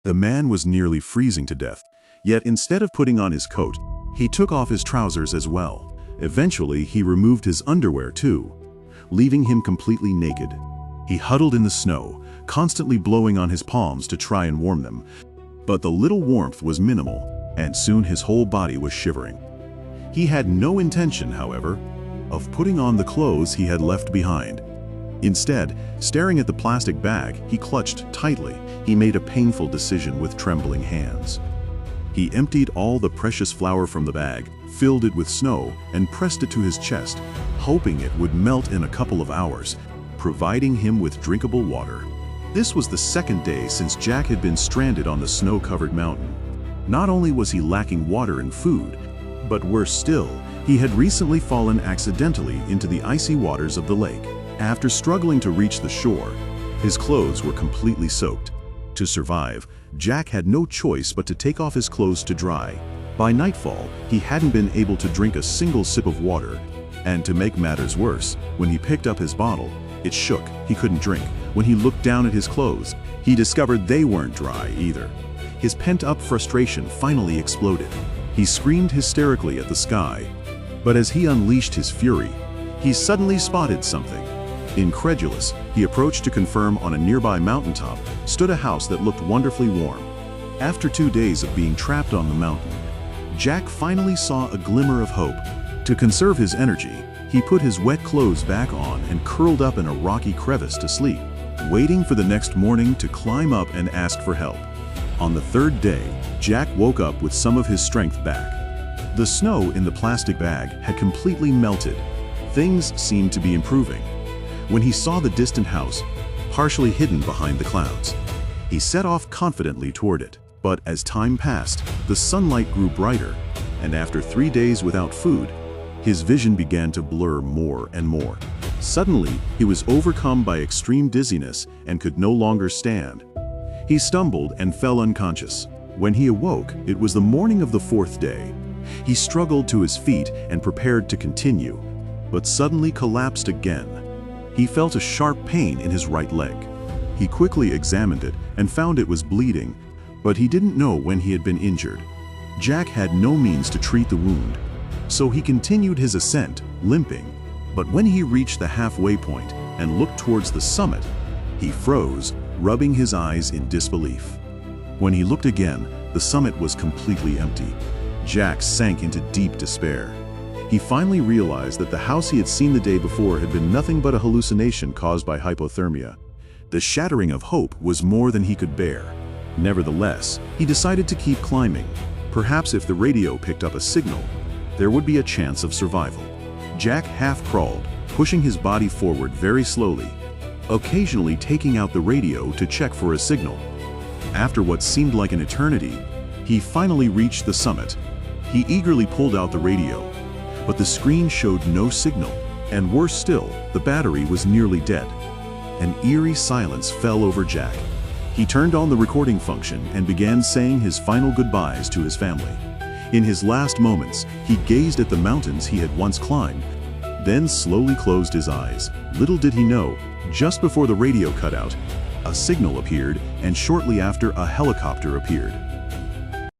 The man was nearly freezing to death, yet instead of putting on his coat, he took off his trousers as well. Eventually, he removed his underwear too, leaving him completely naked. He huddled in the snow, constantly blowing on his palms to try and warm them. But the little warmth was minimal, and soon his whole body was shivering. He had no intention, however, of putting on the clothes he had left behind. Instead, staring at the plastic bag he clutched tightly, he made a painful decision with trembling hands. He emptied all the precious flour from the bag, filled it with snow, and pressed it to his chest, hoping it would melt in a couple of hours, providing him with drinkable water. This was the second day since Jack had been stranded on the snow-covered mountain. Not only was he lacking water and food, but worse still, he had recently fallen accidentally into the icy waters of the lake. After struggling to reach the shore, his clothes were completely soaked. To survive, Jack had no choice but to take off his clothes to dry. By nightfall, he hadn't been able to drink a single sip of water. And to make matters worse, when he picked up his bottle, it shook. He couldn't drink. When he looked down at his clothes, he discovered they weren't dry either. His pent-up frustration finally exploded. He screamed hysterically at the sky. But as he unleashed his fury, he suddenly spotted something. Incredulous, he approached to confirm on a nearby mountaintop stood a house that looked wonderfully warm. After 2 days of being trapped on the mountain, Jack finally saw a glimmer of hope. To conserve his energy, he put his wet clothes back on and curled up in a rocky crevice to sleep, waiting for the next morning to climb up and ask for help. On the third day, Jack woke up with some of his strength back. The snow in the plastic bag had completely melted. Things seemed to be improving. When he saw the distant house, partially hidden behind the clouds, he set off confidently toward it. But as time passed, the sunlight grew brighter, and after 3 days without food, his vision began to blur more and more. Suddenly, he was overcome by extreme dizziness and could no longer stand. He stumbled and fell unconscious. When he awoke, it was the morning of the 4th day. He struggled to his feet and prepared to continue, but suddenly collapsed again. He felt a sharp pain in his right leg. He quickly examined it and found it was bleeding, but he didn't know when he had been injured. Jack had no means to treat the wound, so he continued his ascent, limping. But when he reached the halfway point and looked towards the summit, he froze, rubbing his eyes in disbelief. When he looked again, the summit was completely empty. Jack sank into deep despair. He finally realized that the house he had seen the day before had been nothing but a hallucination caused by hypothermia. The shattering of hope was more than he could bear. Nevertheless, he decided to keep climbing. Perhaps if the radio picked up a signal, there would be a chance of survival. Jack half-crawled, pushing his body forward very slowly, occasionally taking out the radio to check for a signal. After what seemed like an eternity, he finally reached the summit. He eagerly pulled out the radio, but the screen showed no signal, and worse still, the battery was nearly dead. An eerie silence fell over Jack. He turned on the recording function and began saying his final goodbyes to his family. In his last moments, he gazed at the mountains he had once climbed, then slowly closed his eyes. Little did he know, just before the radio cut out, a signal appeared, and shortly after, a helicopter appeared.